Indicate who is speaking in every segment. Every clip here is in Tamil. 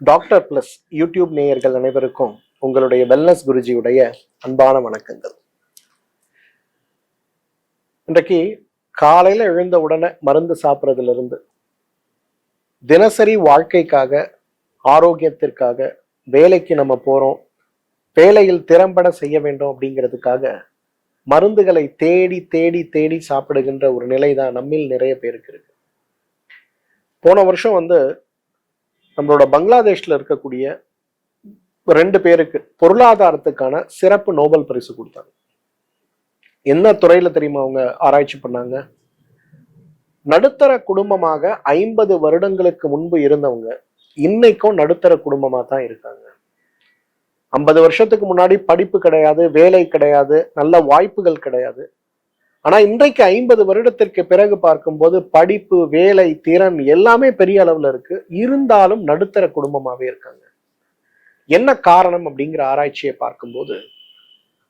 Speaker 1: டாக்டர் பிளஸ் யூடியூப் நேயர்கள் அனைவருக்கும் உங்களுடைய வெல்னஸ் குருஜியுடைய அன்பான வணக்கங்கள். இன்றைக்கு காலையில எழுந்த உடனே மருந்து சாப்பிட்றதுல இருந்து தினசரி வாழ்க்கைக்காக, ஆரோக்கியத்திற்காக, வேலைக்கு நம்ம போறோம், வேலையில் திறம்பட செய்ய வேண்டும் அப்படிங்கிறதுக்காக மருந்துகளை தேடி தேடி தேடி சாப்பிடுகின்ற ஒரு நிலை தான் நம்மில் நிறைய பேருக்கு இருக்கு. போன வருஷம் நம்மளோட பங்களாதேஷ்ல இருக்கக்கூடிய 2 பேருக்கு பொருளாதாரத்துக்கான சிறப்பு நோபல் பரிசு கொடுத்தாங்க. என்ன துறையில தெரியுமா அவங்க ஆராய்ச்சி பண்ணாங்க? நடுத்தர குடும்பமாக 50 வருடங்களுக்கு முன்பு இருந்தவங்க இன்னைக்கும் நடுத்தர குடும்பமா தான் இருக்காங்க. 50 வருஷத்துக்கு முன்னாடி படிப்பு கிடையாது, வேலை கிடையாது, நல்ல வாய்ப்புகள் கிடையாது. ஆனா இன்றைக்கு 50 வருடத்திற்கு பிறகு பார்க்கும்போது படிப்பு, வேலை, திறன் எல்லாமே பெரிய அளவுல இருக்கு. இருந்தாலும் நடுத்தர குடும்பமாவே இருக்காங்க. என்ன காரணம் அப்படிங்கிற ஆராய்ச்சியை பார்க்கும்போது,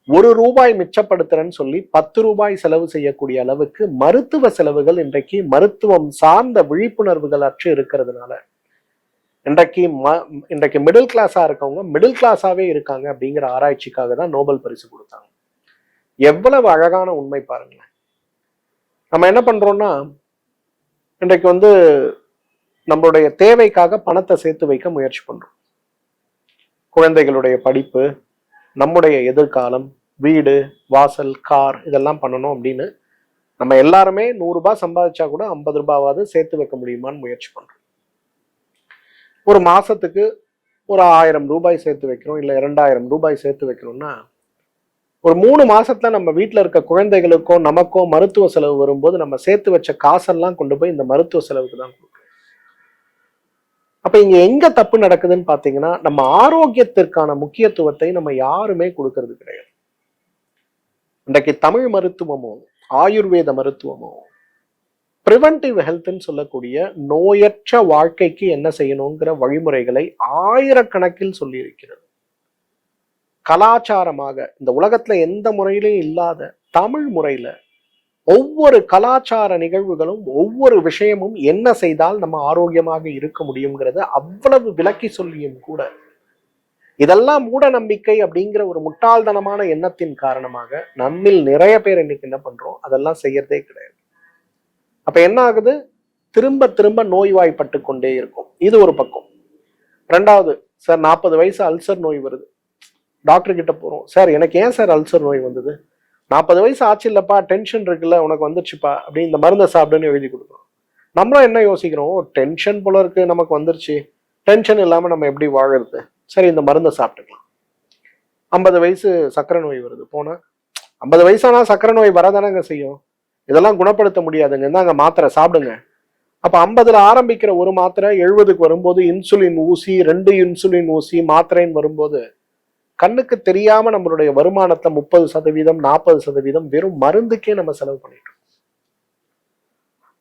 Speaker 1: ₹1 மிச்சப்படுத்துறேன்னு சொல்லி 10 ரூபாய் செலவு செய்யக்கூடிய அளவுக்கு மருத்துவ செலவுகள் இன்றைக்கு மருத்துவம் சார்ந்த விழிப்புணர்வுகள் அற்று இருக்கிறதுனால இன்றைக்கு மிடில் கிளாஸா இருக்கவங்க மிடில் கிளாஸாவே இருக்காங்க அப்படிங்கிற ஆராய்ச்சிக்காக தான் நோபல் பரிசு கொடுத்தாங்க. எவ்வளவு அழகான உண்மை பாருங்களேன். நம்ம என்ன பண்றோம்னா, இன்றைக்கு நம்மளுடைய தேவைக்காக பணத்தை சேர்த்து வைக்க முயற்சி பண்றோம். குழந்தைகளுடைய படிப்பு, நம்முடைய எதிர்காலம், வீடு, வாசல், கார் இதெல்லாம் பண்ணணும் அப்படின்னு நம்ம எல்லாருமே ₹100 சம்பாதிச்சா கூட ₹50 சேர்த்து வைக்க முடியுமான்னு முயற்சி பண்றோம். ஒரு மாசத்துக்கு ஒரு ₹1000 சேர்த்து வைக்கிறோம், இல்ல ₹2000 சேர்த்து வைக்கிறோம்னா ஒரு 3 மாசத்துல நம்ம வீட்டுல இருக்க குழந்தைகளுக்கோ நமக்கோ மருத்துவ செலவு வரும்போது நம்ம சேர்த்து வச்ச காசெல்லாம் கொண்டு போய் இந்த மருத்துவ செலவுக்கு தான் கொடுக்கணும். அப்ப இங்க எங்க தப்பு நடக்குதுன்னு பாத்தீங்கன்னா, நம்ம ஆரோக்கியத்திற்கான முக்கியத்துவத்தை நம்ம யாருமே கொடுக்கறது கிடையாது. இன்றைக்கு தமிழ் மருத்துவமோ, ஆயுர்வேத மருத்துவமோ, பிரிவென்டிவ் ஹெல்த்ன்னு சொல்லக்கூடிய நோயற்ற வாழ்க்கைக்கு என்ன செய்யணுங்கிற வழிமுறைகளை ஆயிரக்கணக்கில் சொல்லி இருக்கிறது. கலாச்சாரமாக இந்த உலகத்துல எந்த முறையிலும் இல்லாத தமிழ் முறையில ஒவ்வொரு கலாச்சார நிகழ்வுகளும், ஒவ்வொரு விஷயமும் என்ன செய்தால் நம்ம ஆரோக்கியமாக இருக்க முடியுங்கிறத அவ்வளவு விளக்கி சொல்லியும் கூட இதெல்லாம் மூட நம்பிக்கை அப்படிங்கிற ஒரு முட்டாள்தனமான எண்ணத்தின் காரணமாக நம்மில் நிறைய பேர் இன்னைக்கு என்ன பண்றோம், அதெல்லாம் செய்யறதே கிடையாது. அப்ப என்ன ஆகுது? திரும்ப திரும்ப நோய்வாய்ப்பட்டு கொண்டே இருக்கும். இது ஒரு பக்கம். 2வது, சார் 40 வயசு அல்சர் நோய் வருது, டாக்டர் கிட்ட போறோம். சார் எனக்கு ஏன் சார் அல்சர் நோய் வந்தது? 40 வயசு ஆச்சு இல்லப்பா, டென்ஷன் இருக்குல்ல, உனக்கு வந்துருச்சுப்பா அப்படின்னு இந்த மருந்தை சாப்பிடுன்னு எழுதி கொடுக்குறோம். நம்மளும் என்ன யோசிக்கிறோம், டென்ஷன் போல இருக்கு, நமக்கு வந்துருச்சு, டென்ஷன் இல்லாம நம்ம எப்படி வாழறது, சரி இந்த மருந்தை சாப்பிட்டுக்கலாம். 50 வயசு சக்கரை நோய் வருது, போனா 50 வயசானா சக்கரை நோய் வரதானங்க செய்யும், இதெல்லாம் குணப்படுத்த முடியாதுங்க, இந்தாங்க மாத்திரை சாப்பிடுங்க. அப்ப 50ல ஆரம்பிக்கிற ஒரு மாத்திரை 70க்கு வரும்போது இன்சுலின் ஊசி, 2 இன்சுலின் ஊசி, மாத்திரைன்னு வரும்போது கண்ணுக்கு தெரியாம நம்மளுடைய வருமானத்தை 30%, 40% வெறும் மருந்துக்கே நம்ம செலவு பண்ணிட்டோம்.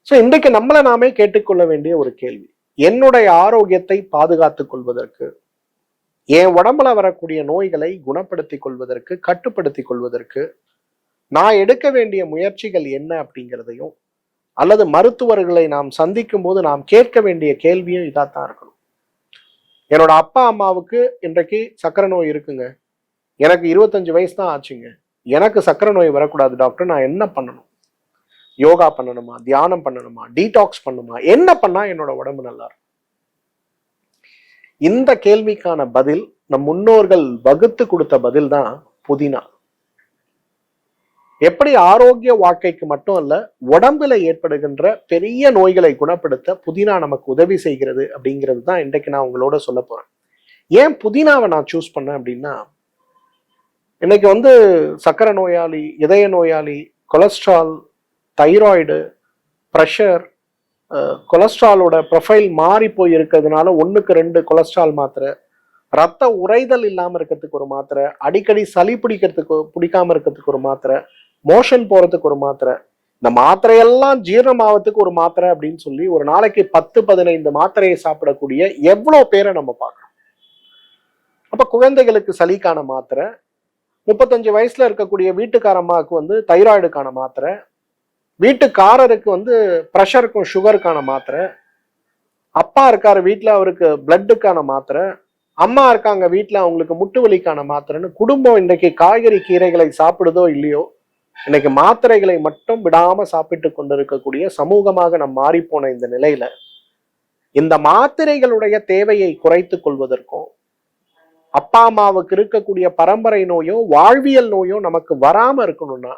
Speaker 1: சோ இன்றைக்கு நம்மளை நாமே கேட்டுக்கொள்ள வேண்டிய ஒரு கேள்வி, என்னுடைய ஆரோக்கியத்தை பாதுகாத்துக் கொள்வதற்கு, என் உடம்புல வரக்கூடிய நோய்களை குணப்படுத்திக் கொள்வதற்கு, கட்டுப்படுத்திக் கொள்வதற்கு நான் எடுக்க வேண்டிய முயற்சிகள் என்ன அப்படிங்கிறதையும், அல்லது மருத்துவர்களை நாம் சந்திக்கும் போது நாம் கேட்க வேண்டிய கேள்வியும் இதாத்தான் இருக்கணும். என்னோட அப்பா அம்மாவுக்கு இன்றைக்கு சக்கரை நோய் இருக்குங்க, எனக்கு 25 வயசு தான் ஆச்சுங்க, எனக்கு சக்கரை நோய் வரக்கூடாது டாக்டர், நான் என்ன பண்ணணும்? யோகா பண்ணணுமா, தியானம் பண்ணணுமா, டீடாக்ஸ் பண்ணுமா, என்ன பண்ணா என்னோட உடம்பு நல்லா இருக்கும்? இந்த கேள்விக்கான பதில் நம் முன்னோர்கள் வகுத்து கொடுத்த பதில் தான் புதினா. எப்படி ஆரோக்கிய வாழ்க்கைக்கு மட்டும் அல்ல, உடம்புல ஏற்படுகின்ற பெரிய நோய்களை குணப்படுத்த புதினா நமக்கு உதவி செய்கிறது அப்படிங்கிறது தான் இன்றைக்கு நான் உங்களோட சொல்ல போறேன். ஏன் புதினாவை நான் சூஸ் பண்ணேன் அப்படின்னா, இன்னைக்கு சக்கரை நோயாளி, இதய நோயாளி, கொலஸ்ட்ரால், தைராய்டு, ப்ரெஷர், கொலஸ்ட்ராலோட ப்ரொஃபைல் மாறி போய் இருக்கிறதுனால 1க்கு 2 கொலஸ்ட்ரால் மாத்திரை, ரத்த உறைதல் இல்லாம இருக்கிறதுக்கு ஒரு மாத்திரை, அடிக்கடி சளி பிடிக்காம இருக்கிறதுக்கு ஒரு மாத்திரை, மோஷன் போறதுக்கு ஒரு மாத்திரை, இந்த மாத்திரையெல்லாம் ஜீரணமாவதுக்கு ஒரு மாத்திரை அப்படின்னு சொல்லி ஒரு நாளைக்கு 10-15 மாத்திரையை சாப்பிடக்கூடிய எவ்வளவு பேரை நம்ம பார்க்கறோம். அப்ப குழந்தைகளுக்கு சளிக்கான மாத்திரை, 35 வயசுல இருக்கக்கூடிய வீட்டுக்காரம்மாவுக்கு தைராய்டுக்கான மாத்திரை, வீட்டுக்காரருக்கு ப்ரெஷருக்கும் சுகருக்கான மாத்திரை, அப்பா இருக்காரு வீட்டுல, அவருக்கு பிளட்டுக்கான மாத்திரை, அம்மா இருக்காங்க வீட்டுல, அவங்களுக்கு முட்டு வலிக்கான மாத்திரைன்னு குடும்பம் இன்றைக்கு காய்கறி கீரைகளை சாப்பிடுதோ இல்லையோ, இன்னைக்கு மாத்திரைகளை மட்டும் விடாம சாப்பிட்டு கொண்டிருக்கக்கூடிய சமூகமாக நாம் மாறிப்போன இந்த நிலையில இந்த மாத்திரைகளுடைய தேவையை குறைத்துக் கொள்வதற்கும், அப்பா அம்மாவுக்கு இருக்கக்கூடிய பரம்பரை நோயோ வாழ்வியல் நோயோ நமக்கு வராம இருக்கணும்னா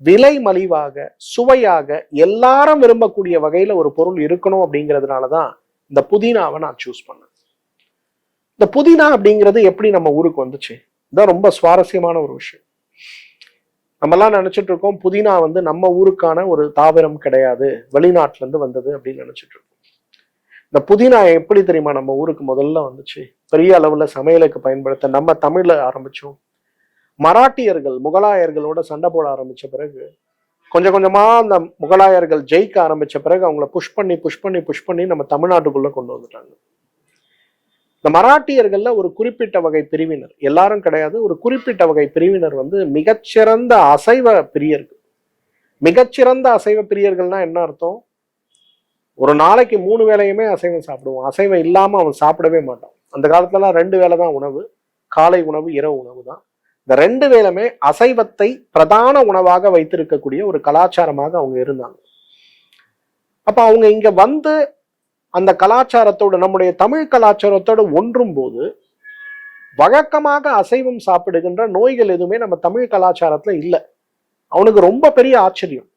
Speaker 1: விலை மலிவாக சுவையாக எல்லாரும் விரும்பக்கூடிய வகையில ஒரு பொருள் இருக்கணும் அப்படிங்கிறதுனாலதான் இந்த புதினாவை நான் சூஸ் பண்ணேன். இந்த புதினா அப்படிங்கிறது எப்படி நம்ம ஊருக்கு வந்துச்சு, இதான் ரொம்ப சுவாரஸ்யமான ஒரு விஷயம். நம்ம எல்லாம் நினைச்சிட்டு இருக்கோம் புதினா நம்ம ஊருக்கான ஒரு தாவரம் கிடையாது, வெளிநாட்டுல இருந்து வந்தது அப்படின்னு நினைச்சிட்டு இருக்கோம். இந்த புதினா எப்படி தெரியுமா நம்ம ஊருக்கு முதல்ல வந்துச்சு? பெரிய அளவுல சமையலுக்கு பயன்படுத்த நம்ம தமிழ்ல ஆரம்பிச்சோம். மராட்டியர்கள் முகலாயர்களோட சண்டை போட ஆரம்பிச்ச பிறகு கொஞ்சம் கொஞ்சமா அந்த முகலாயர்கள் ஜெயிக்க ஆரம்பிச்ச பிறகு அவங்கள புஷ் பண்ணி நம்ம தமிழ்நாட்டுக்குள்ள கொண்டு வந்துட்டாங்க. இந்த மராட்டியர்கள்ல ஒரு குறிப்பிட்ட வகை பிரிவினர், எல்லாரும் கிடையாது, ஒரு குறிப்பிட்ட வகை பிரிவினர் மிகச்சிறந்த அசைவ பிரியர்கள். மிகச்சிறந்த அசைவ பிரியர்கள்னா என்ன அர்த்தம்? ஒரு நாளைக்கு 3 வேளையுமே அசைவம் சாப்பிடுவோம். அசைவம் இல்லாம அவன் சாப்பிடவே மாட்டான். அந்த காலத்துல 2 வேளை தான் உணவு, காலை உணவு இரவு உணவு தான். இந்த 2 வேளையுமே அசைவத்தை பிரதான உணவாக வைத்திருக்கக்கூடிய ஒரு கலாச்சாரமாக அவங்க இருந்தாங்க. அப்ப அவங்க இங்க அந்த கலாச்சாரத்தோடு நம்முடைய தமிழ் கலாச்சாரத்தோடு ஒன்றும் போது வழக்கமாக அசைவம் சாப்பிடுகின்ற நோய்கள் எதுவுமே நம்ம தமிழ் கலாச்சாரத்துல இல்லை. அவனுக்கு ரொம்ப பெரிய ஆச்சரியம்,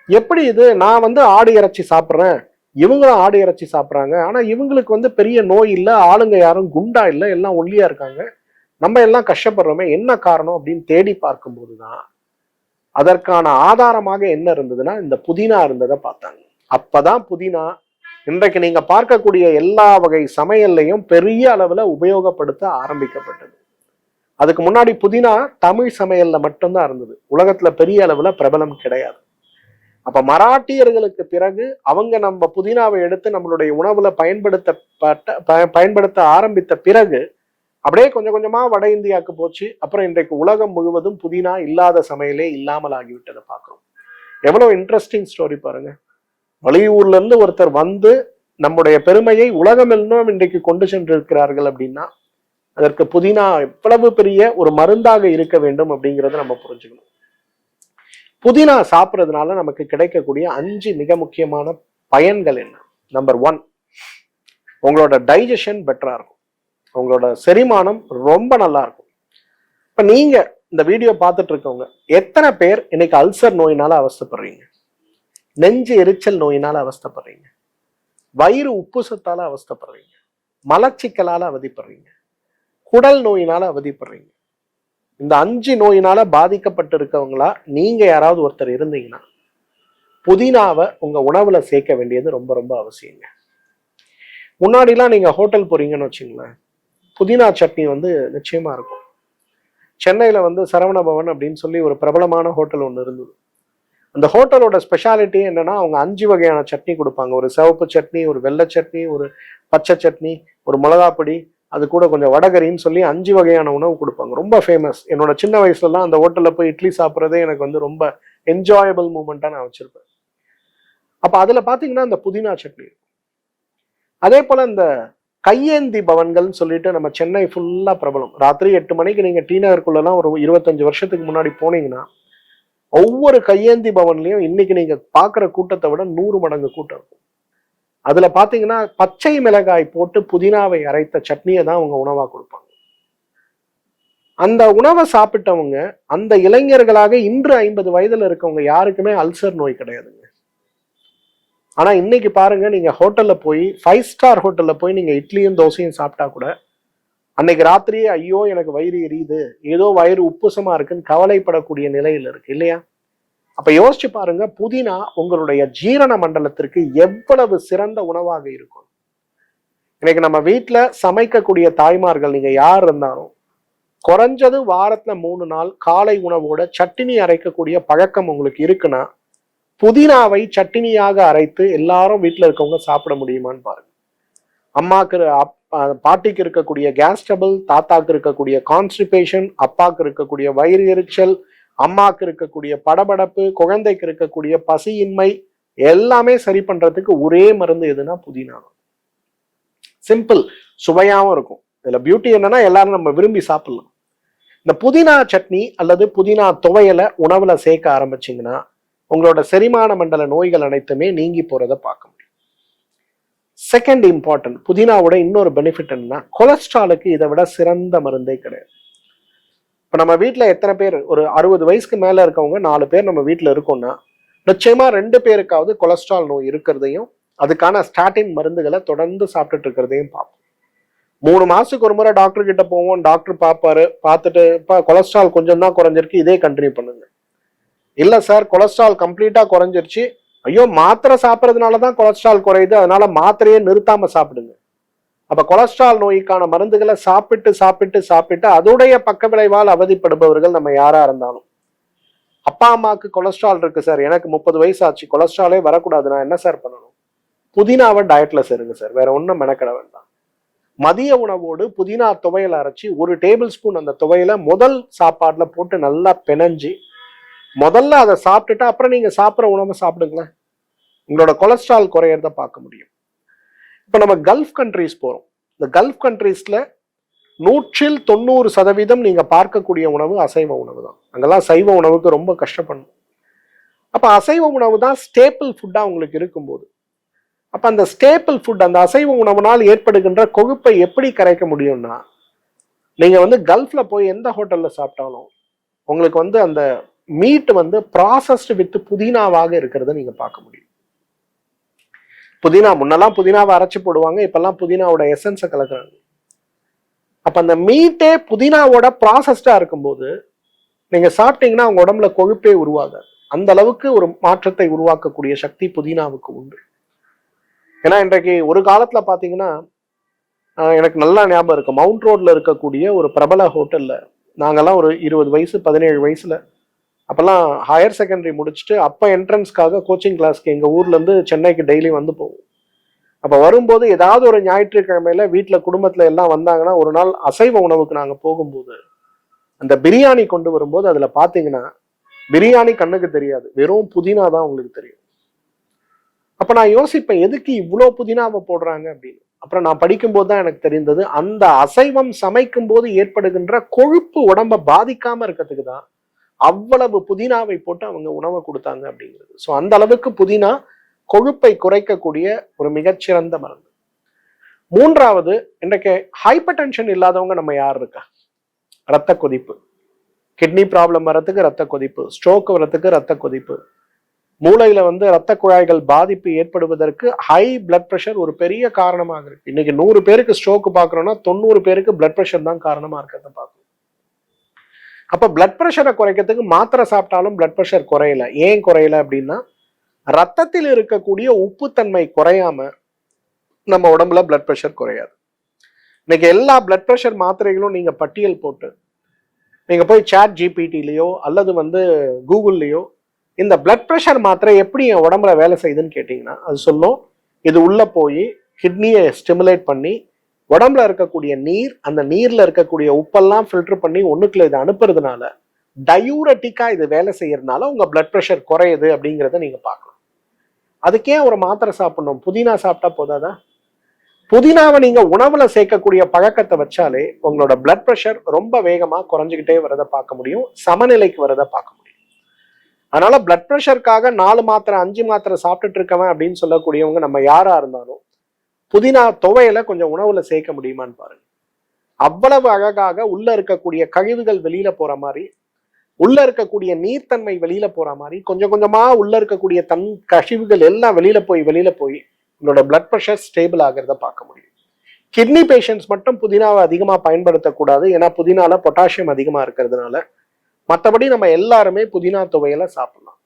Speaker 1: எப்படி இது, நான் ஆடு இறைச்சி சாப்பிட்றேன், இவங்களும் ஆடு இறைச்சி சாப்பிட்றாங்க, ஆனா இவங்களுக்கு பெரிய நோய் இல்லை, ஆளுங்க யாரும் குண்டா இல்லை, எல்லாம் ஒல்லியா இருக்காங்க, நம்ம எல்லாம் கஷ்டப்படுறோமே, என்ன காரணம் அப்படின்னு தேடி பார்க்கும்போதுதான் அதற்கான ஆதாரமாக என்ன இருந்ததுன்னா இந்த புதினா இருந்ததை பார்த்தாங்க. அப்பதான் புதினா இன்றைக்கு நீங்க பார்க்கக்கூடிய எல்லா வகை சமையல்லையும் பெரிய அளவுல உபயோகப்படுத்த ஆரம்பிக்கப்பட்டது. அதுக்கு முன்னாடி புதினா தமிழ் சமையல்ல மட்டும்தான் இருந்தது, உலகத்துல பெரிய அளவுல பிரபலம் கிடையாது. அப்ப மராட்டியர்களுக்கு பிறகு அவங்க நம்ம புதினாவை எடுத்து நம்மளுடைய உணவுல பயன்படுத்த ஆரம்பித்த பிறகு அப்படியே கொஞ்சம் கொஞ்சமா வட இந்தியாவுக்கு போச்சு. அப்புறம் இன்றைக்கு உலகம் முழுவதும் புதினா இல்லாத சமையலே இல்லாமல் ஆகிவிட்டதை பார்க்கிறோம். எவ்வளவு இன்ட்ரெஸ்டிங் ஸ்டோரி பாருங்க. வெளியூர்ல இருந்து ஒருத்தர் நம்முடைய பெருமையை உலகமெல்லாம் இன்றைக்கு கொண்டு சென்றிருக்கிறார்கள் அப்படின்னா அதற்கு புதினா எவ்வளவு பெரிய ஒரு மருந்தாக இருக்க வேண்டும் அப்படிங்கிறத நம்ம புரிஞ்சுக்கணும். புதினா சாப்பிட்றதுனால நமக்கு கிடைக்கக்கூடிய 5 மிக முக்கியமான பயன்கள் என்ன? நம்பர் 1, உங்களோட டைஜஷன் பெட்டரா இருக்கும், உங்களோட செரிமானம் ரொம்ப நல்லா இருக்கும். இப்ப நீங்க இந்த வீடியோ பார்த்துட்டு இருக்கவங்க எத்தனை பேர் இன்னைக்கு அல்சர் நோயினால அவஸ்தைப்படுறீங்க, நெஞ்சு எரிச்சல் நோயினால அவஸ்தைப்படுறீங்க, வயிறு உப்புசத்தால அவஸ்தைப்படுறீங்க, மலச்சிக்கலால அவதிப்படுறீங்க, குடல் நோயினால அவதிப்படுறீங்க? இந்த 5 நோயினால பாதிக்கப்பட்டு இருக்கவங்களா நீங்க யாராவது ஒருத்தர் இருந்தீங்கன்னா புதினாவை உங்க உணவுல சேர்க்க வேண்டியது ரொம்ப ரொம்ப அவசியங்க. முன்னாடிலாம் நீங்க ஹோட்டல் போறீங்கன்னு வச்சுங்களேன், புதினா சட்னி நிச்சயமா இருக்கும். சென்னையில சரவண பவன் அப்படின்னு சொல்லி ஒரு பிரபலமான ஹோட்டல் ஒன்று இருந்தது. அந்த ஹோட்டலோட ஸ்பெஷாலிட்டி என்னன்னா அவங்க 5 வகையான சட்னி கொடுப்பாங்க. ஒரு சிவப்பு சட்னி, ஒரு வெள்ளை சட்னி, ஒரு பச்சை சட்னி, ஒரு மிளகாப்பொடி, அது கூட கொஞ்சம் வடகரின்னு சொல்லி 5 வகையான உணவு கொடுப்பாங்க. ரொம்ப ஃபேமஸ். என்னோட சின்ன வயசுலலாம் அந்த ஹோட்டல்ல போய் இட்லி சாப்பிட்றதே எனக்கு ரொம்ப என்ஜாயபிள் மூமெண்டா நான் வச்சிருப்பேன். அப்ப அதுல பாத்தீங்கன்னா இந்த புதினா சட்னி. அதே போல இந்த கையேந்தி பவன்கள்னு சொல்லிட்டு நம்ம சென்னை ஃபுல்லா பிரபலம். ராத்திரி 8 மணிக்கு நீங்க டி நகருக்குள்ளலாம் ஒரு 25 வருஷத்துக்கு முன்னாடி போனீங்கன்னா ஒவ்வொரு கையேந்தி பவன்லயும் இன்னைக்கு நீங்க பாக்குற கூட்டத்தை விட 100 மடங்கு கூட்டம் இருக்கும். அதுல பாத்தீங்கன்னா பச்சை மிளகாய் போட்டு புதினாவை அரைத்த சட்னியை தான் அவங்க உணவா கொடுப்பாங்க. அந்த உணவை சாப்பிட்டவங்க அந்த இளைஞர்களாக இன்று 50 வயதுல இருக்கவங்க யாருக்குமே அல்சர் நோய் கிடையாதுங்க. ஆனா இன்னைக்கு பாருங்க, நீங்க ஹோட்டல்ல போய் 5 ஸ்டார் ஹோட்டல்ல போய் நீங்க இட்லியும் தோசையும் சாப்பிட்டா கூட அன்னைக்கு ராத்திரியே ஐயோ எனக்கு வயிறு எரியுது, ஏதோ வயிறு உப்புசமா இருக்குன்னு கவலைப்படக்கூடிய நிலையில இருக்கு இல்லையா? அப்ப யோசிச்சு பாருங்க, புதினா உங்களுடைய ஜீரண மண்டலத்திற்கு எவ்வளவு சிறந்த உணவாக இருக்கும். இன்னைக்கு நம்ம வீட்டுல சமைக்கக்கூடிய தாய்மார்கள் நீங்க யார் இருந்தாலும் குறைஞ்சது வாரத்துல 3 நாள் காலை உணவோட சட்டினி அரைக்கக்கூடிய பழக்கம் உங்களுக்கு இருக்குன்னா புதினாவை சட்டினியாக அரைத்து எல்லாரும் வீட்டுல இருக்கவங்க சாப்பிட முடியுமான்னு பாருங்க. அம்மாக்கு பாட்டிக்கு இருக்கக்கூடிய கேஸ் ட்ரபிள், தாத்தாக்கு இருக்கக்கூடிய கான்ஸ்டிபேஷன், அப்பாக்கு இருக்கக்கூடிய வயிறு எரிச்சல், அம்மாக்கு இருக்கக்கூடிய படபடப்பு, குழந்தைக்கு இருக்கக்கூடிய பசியின்மை எல்லாமே சரி பண்றதுக்கு ஒரே மருந்து எதுனா புதினா. சிம்பிள், சுவையாகவும் இருக்கும். இதுல பியூட்டி என்னன்னா எல்லாரும் நம்ம விரும்பி சாப்பிடலாம். இந்த புதினா சட்னி அல்லது புதினா துவையலை உணவுல சேர்க்க ஆரம்பிச்சிங்கன்னா உங்களோட செரிமான மண்டல நோய்கள் அனைத்துமே நீங்கி போறதை பார்க்க முடியும். செகண்ட் இம்பார்ட்டன்ட், புதினாவோட இன்னொரு பெனிஃபிட் என்னன்னா கொலஸ்ட்ராலுக்கு இதை விட சிறந்த மருந்தே கிடையாது. இப்போ நம்ம வீட்டில் எத்தனை பேர், ஒரு 60 வயசுக்கு மேலே இருக்கவங்க 4 பேர் நம்ம வீட்டில் இருக்கோம்னா நிச்சயமா 2 பேருக்காவது கொலஸ்ட்ரால் நோய் இருக்கிறதையும் அதுக்கான ஸ்டாட்டின் மருந்துகளை தொடர்ந்து சாப்பிட்டுட்டு இருக்கிறதையும் பார்ப்போம். 3 மாசத்துக்கு ஒரு முறை டாக்டர் கிட்ட போவோம், டாக்டர் பார்ப்பாரு, பார்த்துட்டு இப்போ கொலஸ்ட்ரால் கொஞ்சம் தான் குறைஞ்சிருக்கு, இதே கண்டினியூ பண்ணுங்க. இல்லை சார் கொலஸ்ட்ரால் கம்ப்ளீட்டா குறைஞ்சிருச்சு, ஐயோ மாத்திரை சாப்பிட்றதுனாலதான் கொலஸ்ட்ரால் குறையுது, அதனால மாத்திரையே நிறுத்தாம சாப்பிடுங்க. அப்ப கொலஸ்ட்ரால் நோய்க்கான மருந்துகளை சாப்பிட்டு சாப்பிட்டு சாப்பிட்டு அதோடைய பக்க விளைவால் அவதிப்படுபவர்கள் நம்ம யாரா இருந்தாலும், அப்பா அம்மாவுக்கு கொலஸ்ட்ரால் இருக்கு சார், எனக்கு 30 வயசு ஆச்சு, கொலஸ்ட்ராலே வரக்கூடாது, நான் என்ன சார் பண்ணணும்? புதினாவை டயட்ல சேருங்க சார், வேற ஒன்றும் மெனக்கிட வேண்டாம். மதிய உணவோடு புதினா துவையல் அரைச்சி 1 டேபிள் ஸ்பூன் அந்த துவையலை முதல் சாப்பாடுல போட்டு நல்லா பிணைஞ்சி முதல்ல அதை சாப்பிட்டுட்டு அப்புறம் நீங்க சாப்பிட்ற உணவை சாப்பிடுங்களேன். உங்களோட கொலஸ்ட்ரால் குறையறத பார்க்க முடியும். இப்ப நம்ம கல்ஃப் கண்ட்ரிஸ் போறோம். இந்த கல்ஃப் கண்ட்ரீஸ்ல 190% நீங்க பார்க்கக்கூடிய உணவு அசைவ உணவு தான். அங்கெல்லாம் சைவ உணவுக்கு ரொம்ப கஷ்டப்படணும். அப்ப அசைவ உணவு தான் ஸ்டேபிள் ஃபுட்டா உங்களுக்கு இருக்கும்போது, அப்ப அந்த ஸ்டேபிள் ஃபுட், அந்த அசைவ உணவுனால் ஏற்படுகின்ற கொழுப்பை எப்படி கரைக்க முடியும்னா, நீங்க கல்ஃப்ல போய் எந்த ஹோட்டல்ல சாப்பிட்டாலும் உங்களுக்கு அந்த மீட் ப்ராசஸ்டு வித் புதினாவாக இருக்கிறத நீங்க பார்க்க முடியும். புதினா முன்னெல்லாம் புதினாவை அரைச்சு போடுவாங்க, இப்பெல்லாம் புதினாவோட எசன்ஸை கலக்குறாங்க. அப்ப அந்த மீட்டே புதினாவோட ப்ராசஸ்டா இருக்கும்போது நீங்க சாப்பிட்டீங்கன்னா உங்க உடம்புல கொழுப்பே உருவாகாது. அந்த அளவுக்கு ஒரு மாற்றத்தை உருவாக்கக்கூடிய சக்தி புதினாவுக்கு உண்டு. ஏன்னா இன்றைக்கு ஒரு காலத்துல பாத்தீங்கன்னா, எனக்கு நல்லா ஞாபகம் இருக்கு, மவுண்ட் ரோட்ல இருக்கக்கூடிய ஒரு பிரபல ஹோட்டல்ல நாங்கெல்லாம் ஒரு 20 வயசு 17 வயசுல, அப்பெல்லாம் ஹையர் செகண்டரி முடிச்சுட்டு அப்ப என்ட்ரன்ஸ்க்காக கோச்சிங் கிளாஸ்க்கு எங்க ஊர்ல இருந்து சென்னைக்கு டெய்லி போவோம். அப்ப வரும்போது ஏதாவது ஒரு ஞாயிற்றுக்கிழமையில வீட்டுல குடும்பத்துல எல்லாம் வந்தாங்கன்னா, ஒரு நாள் அசைவ உணவுக்கு நாங்க போகும்போது அந்த பிரியாணி கொண்டு வரும்போது அதுல பாத்தீங்கன்னா பிரியாணி கண்ணுக்கு தெரியாது, வெறும் புதினா தான் உங்களுக்கு தெரியும். அப்ப நான் யோசிப்பேன், எதுக்கு இவ்வளவு புதினாவை போடுறாங்க அப்படின்னு. அப்புறம் நான் படிக்கும்போது தான் எனக்கு தெரிந்தது, அந்த அசைவம் சமைக்கும் போது ஏற்படுகின்ற கொழுப்பு உடம்ப பாதிக்காம இருக்கிறதுக்கு தான் அவ்வளவு புதினாவை போட்டு அவங்க உணவை கொடுத்தாங்க அப்படிங்கிறது. ஸோ அந்த அளவுக்கு புதினா கொழுப்பை குறைக்கக்கூடிய ஒரு மிகச்சிறந்த மருந்து. மூன்றாவது, இன்றைக்கு ஹைப்பர் டென்ஷன் இல்லாதவங்க நம்ம யார் இருக்கா? ரத்த கொதிப்பு, கிட்னி ப்ராப்ளம் வரத்துக்கு ரத்த கொதிப்பு, ஸ்ட்ரோக் வரத்துக்கு ரத்த கொதிப்பு, மூளையில ரத்த குழாய்கள் பாதிப்பு ஏற்படுவதற்கு ஹை பிளட் பிரஷர் ஒரு பெரிய காரணமாக இருக்கு. இன்னைக்கு 100 பேருக்கு ஸ்ட்ரோக் பாக்குறோம்னா 90 பேருக்கு பிளட் பிரஷர் தான் காரணமா இருக்கிறத பார்க்கணும். அப்ப பிளட் பிரஷரை குறைக்கிறதுக்கு மாத்திரை சாப்பிட்டாலும் பிளட் பிரஷர் குறையல. ஏன் குறையல அப்படின்னா, ரத்தத்தில் இருக்கக்கூடிய உப்புத்தன்மை குறையாம நம்ம உடம்புல பிளட் பிரஷர் குறையாது. இன்னைக்கு எல்லா பிளட் பிரஷர் மாத்திரைகளும் நீங்க பட்டியல் போட்டு நீங்க போய் சாட் ஜிபிடிலயோ அல்லது கூகுள்லயோ இந்த பிளட் பிரஷர் மாத்திரை எப்படி என் உடம்புல வேலை செய்யுதுன்னு கேட்டீங்கன்னா அது சொல்லும், இது உள்ள போய் கிட்னியை ஸ்டிமுலேட் பண்ணி உடம்புல இருக்கக்கூடிய நீர், அந்த நீர்ல இருக்கக்கூடிய உப்பெல்லாம் ஃபில்டர் பண்ணி ஒண்ணுக்குள்ள இதை அனுப்புறதுனால டயூரட்டிக்கா இது வேலை செய்யறதுனால உங்க பிளட் பிரஷர் குறையுது அப்படிங்கிறத நீங்க பார்க்கலாம். அதுக்கே ஒரு மாத்திரை சாப்பிடணும்? புதினா சாப்பிட்டா போதாதா? புதினாவை நீங்க உணவுல சேர்க்கக்கூடிய பழக்கத்தை வச்சாலே உங்களோட பிளட் பிரஷர் ரொம்ப வேகமா குறைஞ்சிக்கிட்டே வரதை பார்க்க முடியும், சமநிலைக்கு வரதை பார்க்க முடியும். அதனால பிளட் பிரஷருக்காக 4 மாத்திரை 5 மாத்திரை சாப்பிட்டுட்டு இருக்கவன் அப்படின்னு சொல்லக்கூடியவங்க நம்ம யாரா இருந்தாலும் புதினா துவையில கொஞ்சம் உணவுல சேர்க்க முடியுமான்னு பாருங்க. அவ்வளவு அழகாக உள்ள இருக்கக்கூடிய கழிவுகள் வெளியில போற மாதிரி, உள்ள இருக்கக்கூடிய நீர்த்தன்மை வெளியில போற மாதிரி, கொஞ்சம் கொஞ்சமா உள்ள இருக்கக்கூடிய கழிவுகள் எல்லாம் வெளியில போய் உங்களோட பிளட் பிரஷர் ஸ்டேபிள் ஆகிறத பார்க்க முடியும். கிட்னி பேஷண்ட்ஸ் மட்டும் புதினாவை அதிகமா பயன்படுத்தக்கூடாது, ஏன்னா புதினால பொட்டாசியம் அதிகமா இருக்கிறதுனால. மற்றபடி நம்ம எல்லாருமே புதினா துவையில சாப்பிடலாம்.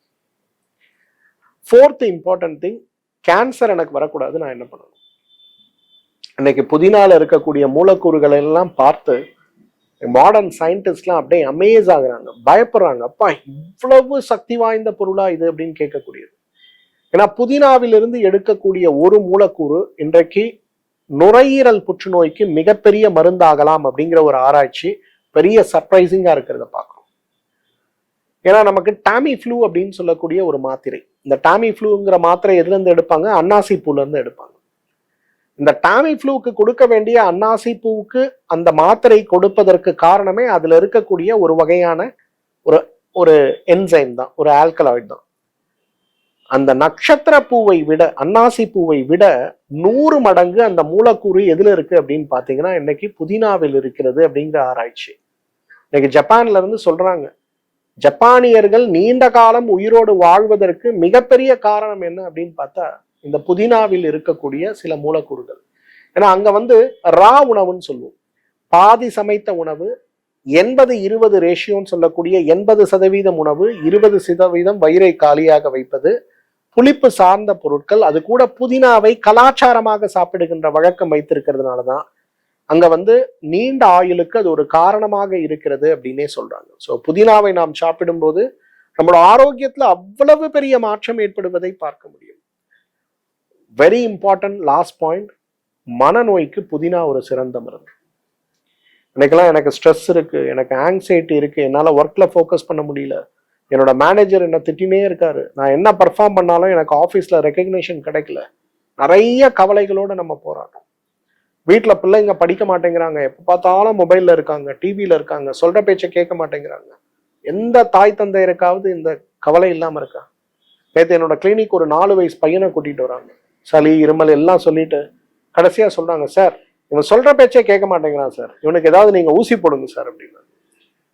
Speaker 1: 4th இம்பார்ட்டன்ட் திங், கேன்சர் எனக்கு வரக்கூடாது, நான் என்ன பண்ணணும்? இன்னைக்கு புதினால இருக்கக்கூடிய மூலக்கூறுகள் எல்லாம் பார்த்து மாடர்ன் சயின்டிஸ்ட்லாம் அப்படியே அமேஸ் ஆகுறாங்க, பயப்படுறாங்க. அப்பா இவ்வளவு சக்தி வாய்ந்த பொருளா இது அப்படின்னு கேட்கக்கூடியது. ஏன்னா புதினாவிலிருந்து எடுக்கக்கூடிய ஒரு மூலக்கூறு இன்றைக்கு நுரையீரல் புற்றுநோய்க்கு மிகப்பெரிய மருந்தாகலாம் அப்படிங்கிற ஒரு ஆராய்ச்சி பெரிய சர்ப்ரைசிங்கா இருக்கிறத பார்க்கணும். ஏன்னா நமக்கு டாமி ஃப்ளூ அப்படின்னு சொல்லக்கூடிய ஒரு மாத்திரை, இந்த டாமி ஃப்ளூங்கிற மாத்திரை எதுல இருந்து எடுப்பாங்க? அன்னாசி பூல இருந்து எடுப்பாங்க. இந்த டாமி ஃப்ளூக்கு கொடுக்க வேண்டிய அன்னாசி பூவுக்கு அந்த மாத்திரை கொடுப்பதற்கு காரணமே அதுல இருக்கக்கூடிய ஒரு வகையான ஒரு ஒரு என்சைம் தான், ஒரு ஆல்கலாய்டு தான். அந்த நட்சத்திர பூவை விட, அன்னாசி பூவை விட 100 மடங்கு அந்த மூலக்கூறு எதுல இருக்கு அப்படின்னு பாத்தீங்கன்னா இன்னைக்கு புதினாவில் இருக்கிறது அப்படிங்கிற ஆராய்ச்சி. இன்னைக்கு ஜப்பான்ல இருந்து சொல்றாங்க, ஜப்பானியர்கள் நீண்ட காலம் உயிரோடு வாழ்வதற்கு மிகப்பெரிய காரணம் என்ன அப்படின்னு பார்த்தா இந்த புதினாவில் இருக்கக்கூடிய சில மூலக்கூறுகள். ஏன்னா அங்க வந்து ரா உணவுன்னு சொல்லுவோம், பாதி சமைத்த உணவு, 80-20 ரேஷியோன்னு சொல்லக்கூடிய 80% உணவு, 20% வயிறை காலியாக வைப்பது, புளிப்பு சார்ந்த பொருட்கள், அது கூட புதினாவை கலாச்சாரமாக சாப்பிடுகின்ற வழக்கம் வைத்திருக்கிறதுனாலதான் அங்க வந்து நீண்ட ஆயுளுக்கு அது ஒரு காரணமாக இருக்கிறது அப்படின்னே சொல்றாங்க. ஸோ புதினாவை நாம் சாப்பிடும்போது நம்மளோட ஆரோக்கியத்துல அவ்வளவு பெரிய மாற்றம் ஏற்படுவதை பார்க்க முடியும். வெரி இம்பார்ட்டன்ட் லாஸ்ட் பாயிண்ட், மனநோய்க்கு புதினா ஒரு சிறந்த மருந்து. இன்னைக்கெல்லாம் எனக்கு ஸ்ட்ரெஸ் இருக்கு, எனக்கு ஆங்ஸைட்டி இருக்கு, என்னால ஒர்க்ல ஃபோக்கஸ் பண்ண முடியல, என்னோட மேனேஜர் என்ன திட்டினே இருக்காரு, நான் என்ன பர்ஃபார்ம் பண்ணாலும் எனக்கு ஆஃபீஸ்ல ரெக்கக்னிஷன் கிடைக்கல, நிறைய கவலைகளோட நம்ம போராட்டோம். வீட்டுல பிள்ளைங்க படிக்க மாட்டேங்கிறாங்க, எப்ப பார்த்தாலும் மொபைல்ல இருக்காங்க, டிவியில இருக்காங்க, சொல்ற பேச்சை கேட்க மாட்டேங்கிறாங்க. எந்த தாய் தந்தையருக்காவது இந்த கவலை இல்லாம இருக்கா? நேற்று என்னோட கிளினிக் ஒரு 4 வயசு பையனை கூட்டிட்டு வராங்க, சளி இருமல் எல்லாம் சொல்லிட்டு கடைசியா சொல்றாங்க, சார் இவன் சொல்ற பேச்சே கேட்க மாட்டேங்கிறான் சார், இவனுக்கு ஏதாவது நீங்க ஊசி போடுங்க சார் அப்படின்னு.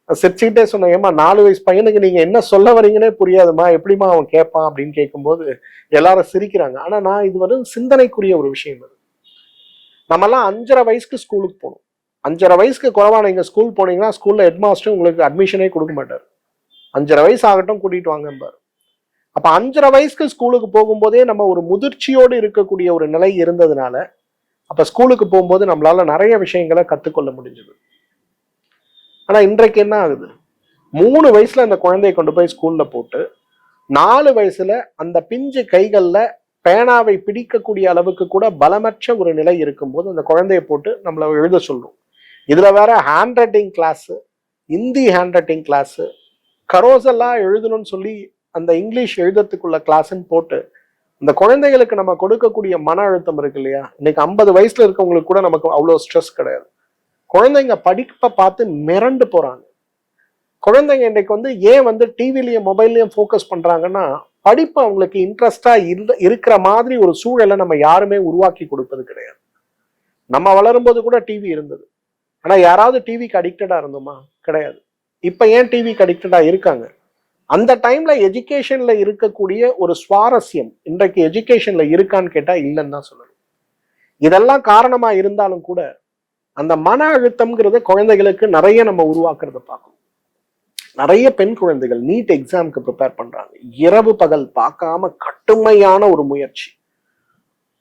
Speaker 1: சிரிச்சுக்கிட்டே சொன்னேன், ஏமா 4 வயசு பையனுக்கு நீங்க என்ன சொல்ல வரீங்கன்னே புரியாதுமா, எப்படிமா அவன் கேட்பான் அப்படின்னு கேட்கும்போது எல்லாரும் சிரிக்கிறாங்க. ஆனா நான் இது வந்து சிந்தனைக்குரிய ஒரு விஷயம். அது நம்மெல்லாம் 5.5 வயசுக்கு ஸ்கூலுக்கு போகணும். 5.5 வயசுக்கு குறைவா நீங்க ஸ்கூல் போனீங்கன்னா ஸ்கூல்ல ஹெட் மாஸ்டர் உங்களுக்கு அட்மிஷனே கொடுக்க மாட்டார். 5.5 வயசு ஆகட்டும் கூட்டிட்டு வாங்கம்பாரு. அப்ப 5.5 வயசுக்கு ஸ்கூலுக்கு போகும்போதே நம்ம ஒரு முதிர்ச்சியோடு இருக்கக்கூடிய ஒரு நிலை இருந்ததுனால அப்ப ஸ்கூலுக்கு போகும்போது நம்மளால நிறைய விஷயங்களை கத்துக்கொள்ள முடிஞ்சது. ஆனா இன்றைக்கு என்ன ஆகுது, 3 வயசுல அந்த குழந்தையை கொண்டு போய் ஸ்கூல்ல போட்டு 4 வயசுல அந்த பிஞ்சு கைகள்ல பேனாவை பிடிக்கக்கூடிய அளவுக்கு கூட பலமற்ற ஒரு நிலை இருக்கும்போது அந்த குழந்தையை போட்டு நம்மள எழுத சொல்றோம். இதுல வேற handwriting class, Hindi handwriting class, கரோசெல்லாம் எழுதணும்னு சொல்லி அந்த இங்கிலீஷ் எழுதுறதுக்குள்ள கிளாஸ்ன்னு போட்டு இந்த குழந்தைகளுக்கு நம்ம கொடுக்கக்கூடிய மன அழுத்தம் இருக்கு இல்லையா. இன்னைக்கு 50 வயசுல இருக்கவங்களுக்கு கூட நமக்கு அவ்வளவு ஸ்ட்ரெஸ் கிடையாது. குழந்தைங்க படிப்பை பார்த்து மிரண்டு போறாங்க. குழந்தைங்க இன்னைக்கு வந்து ஏன் வந்து டிவிலையும் மொபைல்லையும் ஃபோக்கஸ் பண்றாங்கன்னா, படிப்பு அவங்களுக்கு இன்ட்ரெஸ்டா இருக்கிற மாதிரி ஒரு சூழலை நம்ம யாருமே உருவாக்கி கொடுப்பது கிடையாது. நம்ம வளரும்போது கூட டிவி இருந்தது, ஆனா யாராவது டிவிக்கு அடிக்டடா இருந்தோமா? கிடையாது. இப்ப ஏன் டிவிக்கு அடிக்டடா இருக்காங்க? அந்த டைம்ல எஜுகேஷன்ல இருக்கக்கூடிய ஒரு சுவாரஸ்யம் இன்றைக்கு எஜுகேஷன்ல இருக்கான்னு கேட்டா இல்லைன்னு தான் சொல்லணும். இதெல்லாம் காரணமா இருந்தாலும் கூட அந்த மன அழுத்தம்ங்கிறது குழந்தைகளுக்கு நிறைய நம்ம உருவாக்குறத பார்க்கணும். நிறைய பெண் குழந்தைகள் நீட் எக்ஸாமுக்கு ப்ரிப்பேர் பண்றாங்க, இரவு பகல் பார்க்காம கடுமையான ஒரு முயற்சி.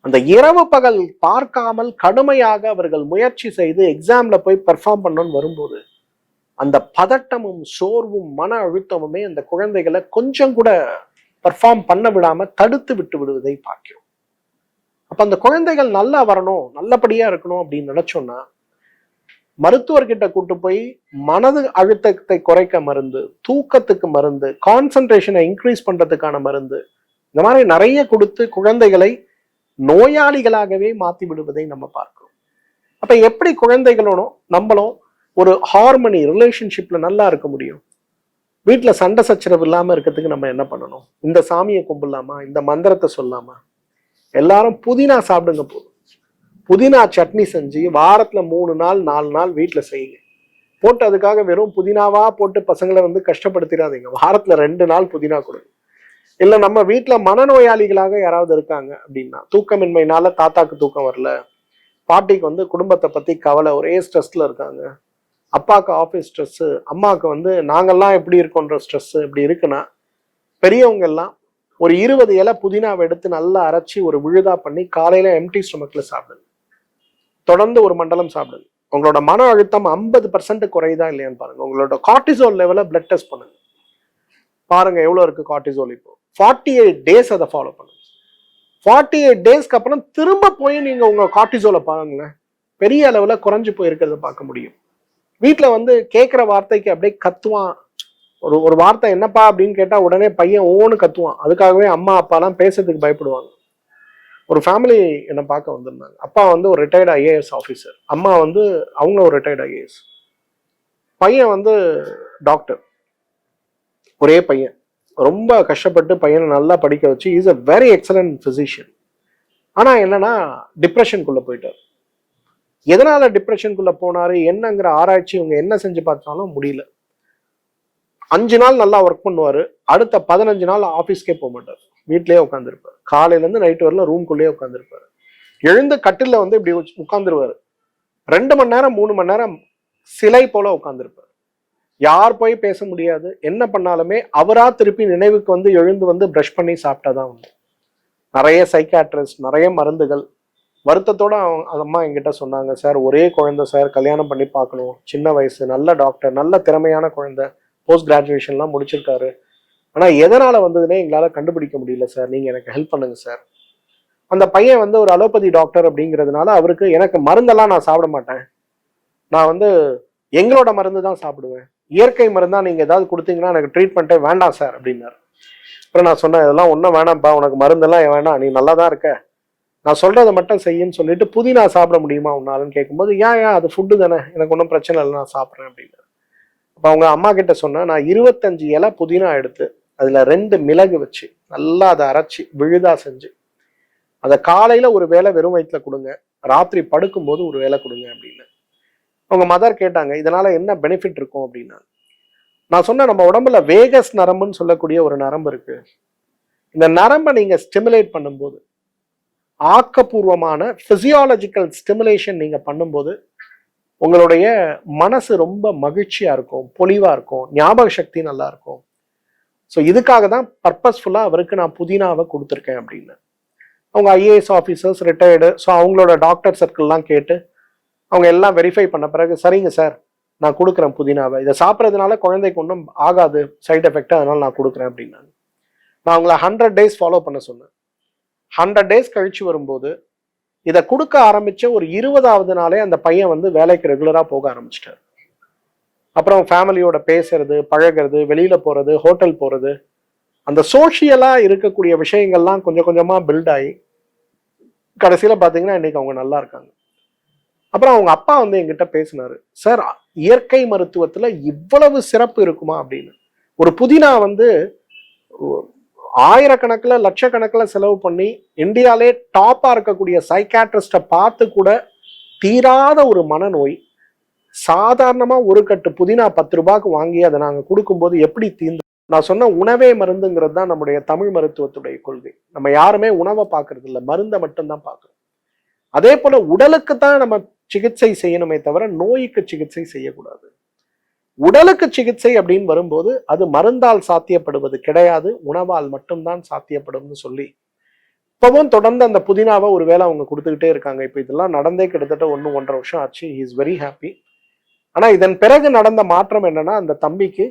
Speaker 1: அந்த இரவு பகல் பார்க்காமல் கடுமையாக அவர்கள் முயற்சி செய்து எக்ஸாம்ல போய் பெர்ஃபார்ம் பண்ணணும்னு வரும்போது அந்த பதட்டமும் சோர்வும் மன அழுத்தமுமே அந்த குழந்தைகளை கொஞ்சம் கூட பெர்ஃபார்ம் பண்ண விடாம தடுத்து விட்டு விடுவதை பார்க்கிறோம். அப்ப அந்த குழந்தைகள் நல்லா வரணும், நல்லபடியா இருக்கணும் அப்படின்னு நினைச்சோம்னா மருத்துவர்கிட்ட கூட்டு போய் மனது அழுத்தத்தை குறைக்க மருந்து, தூக்கத்துக்கு மருந்து, கான்சன்ட்ரேஷனை இன்க்ரீஸ் பண்றதுக்கான மருந்து, இந்த மாதிரி நிறைய கொடுத்து குழந்தைகளை நோயாளிகளாகவே மாத்தி விடுவதை நம்ம பார்க்கிறோம். அப்ப எப்படி குழந்தைகளோடும் நம்மளும் ஒரு ஹார்மனி ரிலேஷன்ஷிப்ல நல்லா இருக்க முடியும்? வீட்டுல சண்டை சச்சரவு இல்லாம இருக்கிறதுக்கு நம்ம என்ன பண்ணணும்? இந்த சாமியை கும்பிடலாமா, இந்த மந்திரத்தை சொல்லாமா? எல்லாரும் புதினா சாப்பிடுங்க, போதும். புதினா சட்னி செஞ்சு வாரத்துல 3 நாள் 4 நாள் வீட்டுல செய்யுங்க. போட்டு அதுக்காக வெறும் புதினாவா போட்டு பசங்களை வந்து கஷ்டப்படுத்திடாதீங்க. வாரத்துல 2 நாள் புதினா கொடுங்க. இல்ல நம்ம வீட்டுல மனநோயாளிகளாக யாராவது இருக்காங்க அப்படின்னா, தூக்கமின்மையினால தாத்தாக்கு தூக்கம் வரல, பாட்டிக்கு வந்து குடும்பத்தை பத்தி கவலை, ஒரே ஸ்ட்ரெஸ்ல இருக்காங்க, அப்பாவுக்கு ஆஃபீஸ் ஸ்ட்ரெஸ், அம்மாவுக்கு வந்து நாங்கெல்லாம் எப்படி இருக்கோன்ற ஸ்ட்ரெஸ், இப்படி இருக்குன்னா பெரியவங்க எல்லாம் ஒரு 20 இலை புதினாவை எடுத்து நல்லா அரைச்சி ஒரு விழுதா பண்ணி காலையில எம்டி ஸ்டொமக்ல சாப்பிடுங்க. தொடர்ந்து 1 மண்டலம் சாப்பிடுங்க. உங்களோட மன அழுத்தம் 50% குறையுதா இல்லையான்னு பாருங்க. உங்களோட கார்டிசோல் லெவலை பிளட் டெஸ்ட் பண்ணுங்க, பாருங்க எவ்வளவு இருக்கு கார்டிசோல். இப்போ 48 டேஸ் அதை ஃபாலோ பண்ணுங்க. 48 டேஸ்க்கு அப்புறம் திரும்ப போய் நீங்க உங்க கார்டிசோலை பாருங்களேன், பெரிய அளவுல குறைஞ்சு போயிருக்கிறத பார்க்க முடியும். வீட்டுல வந்து கேட்கிற வார்த்தைக்கு அப்படியே கத்துவான். ஒரு வார்த்தை என்னப்பா அப்படின்னு கேட்டா உடனே பையன் ஓன்னு கத்துவான். அதுக்காகவே அம்மா அப்பா எல்லாம் பேசுறதுக்கு பயப்படுவாங்க. ஒரு ஃபேமிலி என்னை பார்க்க வந்திருந்தாங்க. அப்பா வந்து ஒரு ரிட்டையர்டு ஐஏஎஸ் ஆஃபீஸர், அம்மா வந்து அவங்களும் ஒரு ரிட்டையர்டு ஐஏஎஸ். பையன் வந்து டாக்டர், ஒரே பையன். ரொம்ப கஷ்டப்பட்டு பையனை நல்லா படிக்க வச்சு is a very excellent physician. ஆனா என்னன்னா டிப்ரெஷனுக்குள்ள போயிட்டார். எதனால டிப்ரெஷனுக்குள்ள போனாரு என்னங்கிற ஆராய்ச்சி இவங்க என்ன செஞ்சு பார்த்தாலும் முடியல. 5 நாள் நல்லா ஒர்க் பண்ணுவாரு, அடுத்த 15 நாள் ஆஃபீஸ்க்கே போக மாட்டார், வீட்லயே உட்காந்துருப்பார். காலையில இருந்து நைட் வரல ரூம்குள்ளேயே உட்காந்துருப்பாரு. எழுந்து கட்டில வந்து இப்படி உட்காந்துருவாரு. 2 மணி நேரம் 3 மணி நேரம் சிலை போல உட்காந்துருப்பார். யார் போய் பேச முடியாது. என்ன பண்ணாலுமே அவரா திருப்பி நினைவுக்கு வந்து எழுந்து வந்து பிரஷ் பண்ணி சாப்பிட்டாதான் உண்டு. நிறைய சைக்காட்ரிஸ்ட், நிறைய மருந்துகள். வருத்தத்தோட அந்த அம்மா என்கிட்ட சொன்னாங்க, சார் ஒரே குழந்தை சார், கல்யாணம் பண்ணி பார்க்கணும், சின்ன வயசு, நல்ல டாக்டர், நல்ல திறமையான குழந்தை, போஸ்ட் கிராஜுவேஷன்லாம் முடிச்சிருக்காரு, ஆனா எதனால வந்ததுன்னே எங்களால கண்டுபிடிக்க முடியல சார், நீங்க எனக்கு ஹெல்ப் பண்ணுங்க சார். அந்த பையன் வந்து ஒரு அலோபதி டாக்டர் அப்படிங்கிறதுனால அவருக்கு, எனக்கு மருந்தெல்லாம் நான் சாப்பிட மாட்டேன், நான் வந்து எங்களோட மருந்து தான் சாப்பிடுவேன், இயற்கை மருந்தா நீங்க ஏதாவது கொடுத்தீங்கன்னா எனக்கு ட்ரீட்மெண்ட்டே வேண்டாம் சார் அப்படின்னாரு. அப்புறம் நான் சொன்னேன், இதெல்லாம் ஒன்றும் வேணாம்ப்பா, உனக்கு மருந்தெல்லாம் வேண்டாம், நீ நல்லா தான் இருக்க, நான் சொல்றதை மட்டும் செய்யுன்னு சொல்லிட்டு புதினா சாப்பிட முடியுமா உன்னாலன்னு கேட்கும்போது, ஏன் அது ஃபுட்டு தானே, எனக்கு ஒன்றும் பிரச்சனை இல்லை, நான் சாப்பிட்றேன் அப்படின்னு. அப்போ அவங்க அம்மா கிட்ட சொன்னேன், நான் 25 இலை புதினா எடுத்து அதுல 2 மிளகு வச்சு நல்லா அதை அரைச்சி விழுதா செஞ்சு அதை காலையில ஒரு வேளை வெறும் வயிற்றுல கொடுங்க, ராத்திரி படுக்கும்போது ஒரு வேளை கொடுங்க அப்படின்னு. அவங்க மதர் கேட்டாங்க, இதனால என்ன பெனிஃபிட் இருக்கும் அப்படின்னா, நான் சொன்னேன், நம்ம உடம்புல வேகஸ் நரம்புன்னு சொல்லக்கூடிய ஒரு நரம்பு இருக்கு. இந்த நரம்பை நீங்க ஸ்டிமுலேட் பண்ணும்போது, ஆக்கப்பூர்வமான பிசியாலஜிக்கல் ஸ்டிமுலேஷன் நீங்க பண்ணும்போது உங்களுடைய மனசு ரொம்ப மகிழ்ச்சியா இருக்கும், பொலிவா இருக்கும், ஞாபக சக்தி நல்லா இருக்கும். ஸோ இதுக்காக தான் பர்பஸ்ஃபுல்லா அவருக்கு நான் புதினாவை கொடுத்துருக்கேன் அப்படின்னு. அவங்க ஐஏஎஸ் ஆஃபீஸர்ஸ், ரிட்டையர்டு, ஸோ அவங்களோட டாக்டர் சர்க்கிள்லாம் கேட்டு அவங்க எல்லாம் வெரிஃபை பண்ண பிறகு, சரிங்க சார் நான் கொடுக்குறேன் புதினாவை, இதை சாப்பிட்றதுனால குழந்தைக்கு ஒன்றும் ஆகாது சைட் எஃபெக்ட், அதனால நான் கொடுக்குறேன் அப்படின்னாங்க. நான் அவங்கள 100 days ஃபாலோ பண்ண சொன்னேன். 100 days கழிச்சு வரும்போது இதை கொடுக்க ஆரம்பிச்ச ஒரு 20வது நாளே அந்த பையன் வந்து வேலைக்கு ரெகுலரா போக ஆரம்பிச்சிட்டார். அப்புறம் ஃபேமிலியோட பேசுறது, பழகிறது, வெளியில போறது, ஹோட்டல் போறது, அந்த சோஷியலா இருக்கக்கூடிய விஷயங்கள்லாம் கொஞ்சம் கொஞ்சமா பில்ட் ஆகி கடைசியில பாத்தீங்கன்னா இன்னைக்கு அவங்க நல்லா இருக்காங்க. அப்புறம் அவங்க அப்பா வந்து என்கிட்ட பேசினாரு, சார் இயற்கை மருத்துவத்துல இவ்வளவு சிறப்பு இருக்குமா அப்படின்னு. ஒரு புதினா வந்து ஆயிரக்கணக்கில் லட்சக்கணக்கில் செலவு பண்ணி இந்தியாலே டாப்பா இருக்கக்கூடிய சைக்காட்ரிஸ்ட பார்த்து கூட தீராத ஒரு மனநோய், சாதாரணமா ஒரு கட்டு புதினா 10 ரூபாய்க்கு வாங்கி அதை நாங்க கொடுக்கும்போது எப்படி தீர்ந்து. நான் சொன்ன உணவே மருந்துங்கிறது தான் நம்முடைய தமிழ் மருத்துவத்துடைய கொள்கை. நம்ம யாருமே உணவை பார்க்கறது இல்லை, மருந்தை மட்டும்தான் பார்க்கறோம். அதே போல உடலுக்கு தான் நம்ம சிகிச்சை செய்யணுமே தவிர நோய்க்கு சிகிச்சை செய்யக்கூடாது. உடலுக்கு சிகிச்சை அப்படின்னு வரும்போது அது மருந்தால் சாத்தியப்படுவது கிடையாது, உணவால் மட்டும்தான் சாத்தியப்படும்னு சொல்லி இப்பவும் தொடர்ந்து அந்த புதினாவை ஒரு வேளை அவங்க கொடுத்துக்கிட்டே இருக்காங்க. இப்போ இதெல்லாம் நடந்தே கிட்டத்தட்ட 1-1.5 வருஷம் ஆச்சு. He is very happy. ஆனா இதன் பிறகு நடந்த மாற்றம் என்னன்னா, அந்த தம்பிக்கு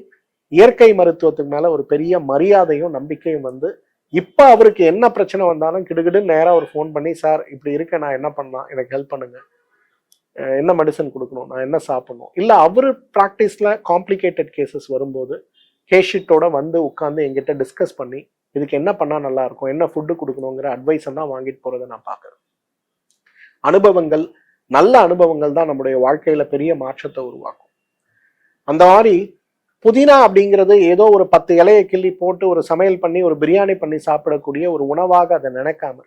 Speaker 1: இயற்கை மருத்துவத்துக்கு மேல ஒரு பெரிய மரியாதையும் நம்பிக்கையும் வந்து, இப்ப அவருக்கு என்ன பிரச்சனை வந்தாலும் கிடுகிடுன்னு நேரா ஒரு ஃபோன் பண்ணி, சார் இப்படி இருக்க, நான் என்ன பண்ணலாம், எனக்கு ஹெல்ப் பண்ணுங்க, என்ன மெடிசன் கொடுக்கணும், நான் என்ன சாப்பிடணும், இல்ல அவரு ப்ராக்டிஸ்ல காம்ப்ளிகேட்டட் கேசஸ் வரும்போது கேஷீட்டோட வந்து உட்கார்ந்து எங்கிட்ட டிஸ்கஸ் பண்ணி இதுக்கு என்ன பண்ணா நல்லா இருக்கும், என்ன ஃபுட்டு கொடுக்கணுங்கிற அட்வைஸ் எல்லாம் வாங்கிட்டு போறதை நான் பார்க்கறேன். அனுபவங்கள், நல்ல அனுபவங்கள் தான் நம்முடைய வாழ்க்கையில பெரிய மாற்றத்தை உருவாக்கும். அந்த மாதிரி புதினா அப்படிங்கிறது ஏதோ ஒரு 10 இலையை கிள்ளி போட்டு ஒரு சமையல் பண்ணி ஒரு பிரியாணி பண்ணி சாப்பிடக்கூடிய ஒரு உணவாக அதை நினைக்காம,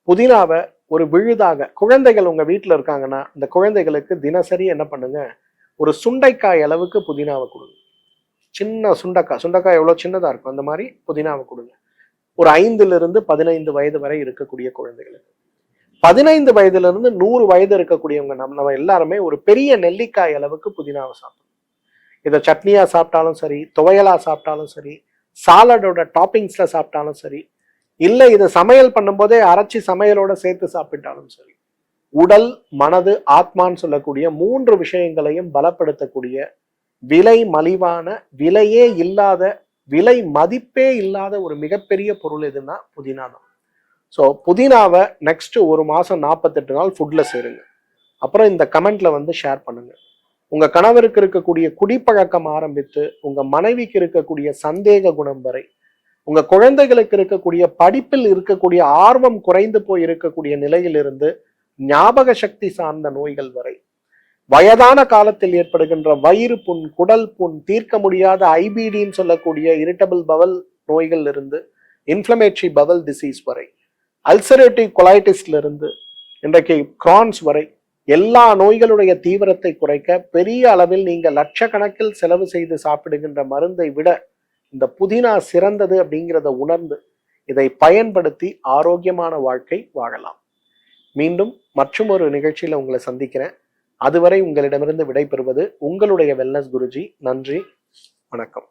Speaker 1: புதினாவை ஒரு விழுதாக, குழந்தைகள் உங்க வீட்டுல இருக்காங்கன்னா இந்த குழந்தைகளுக்கு தினசரி என்ன பண்ணுங்க, ஒரு சுண்டைக்காய் அளவுக்கு புதினாவை கொடுங்க. சின்ன சுண்டைக்காய் எவ்வளவு சின்னதா இருக்கும் அந்த மாதிரி புதினாவை கொடுங்க. ஒரு 5 to 15 வயது வரை இருக்கக்கூடிய குழந்தைகளுக்கு. 15 வயதிலிருந்து 100 வயது இருக்கக்கூடியவங்க நம்ம எல்லாருமே ஒரு பெரிய நெல்லிக்காய் அளவுக்கு புதினாவை சாப்பிடணும். இதை சட்னியா சாப்பிட்டாலும் சரி, துவையலா சாப்பிட்டாலும் சரி, சாலடோட டாப்பிங்ஸ்ல சாப்பிட்டாலும் சரி, இல்ல இதை சமையல் பண்ணும்போதே அரைச்சி சமையலோட சேர்த்து சாப்பிட்டாலும் சரி, உடல், மனது, ஆத்மான்னு சொல்லக்கூடிய 3 விஷயங்களையும் பலப்படுத்தக்கூடிய விலை மலிவான, விலையே இல்லாத, விலை மதிப்பே இல்லாத ஒரு மிகப்பெரிய பொருள் எதுன்னா புதினா தான். ஸோ புதினாவை நெக்ஸ்ட் 1 மாசம் 48 நாள் ஃபுட்ல சேருங்க. அப்புறம் இந்த கமெண்ட்ல வந்து ஷேர் பண்ணுங்க. உங்க கணவருக்கு இருக்கக்கூடிய குடிப்பழக்கம் ஆரம்பித்து உங்க மனைவிக்கு இருக்கக்கூடிய சந்தேக குணம் வரை, உங்க குழந்தைகளுக்கு இருக்கக்கூடிய படிப்பில் இருக்கக்கூடிய ஆர்வம் குறைந்து போய் இருக்கக்கூடிய நிலையிலிருந்து ஞாபக சக்தி சார்ந்த நோய்கள் வரை, வயதான காலத்தில் ஏற்படுகின்ற வயிறு புண், குடல் புண், தீர்க்க முடியாத ஐபிடின்னு சொல்லக்கூடிய இரிட்டபிள் பவல் நோய்கள் இருந்து இன்ஃப்ளமேட்டரி பவல் டிசீஸ் வரை, அல்சரேட்டிவ் கொலைட்டிஸ்ல இருந்து இன்றைக்கு கிரான்ஸ் வரை எல்லா நோய்களுடைய தீவிரத்தை குறைக்க பெரிய அளவில் நீங்க லட்சக்கணக்கில் செலவு செய்து சாப்பிடுகின்ற மருந்தை விட இந்த புதினா சிறந்தது அப்படிங்கிறத உணர்ந்து இதை பயன்படுத்தி ஆரோக்கியமான வாழ்க்கை வாழலாம். மீண்டும் மற்றும் ஒரு நிகழ்ச்சியில உங்களை சந்திக்கிறேன். அதுவரை உங்களிடமிருந்து விடைபெறுவது உங்களுடைய வெல்னஸ் குருஜி. நன்றி, வணக்கம்.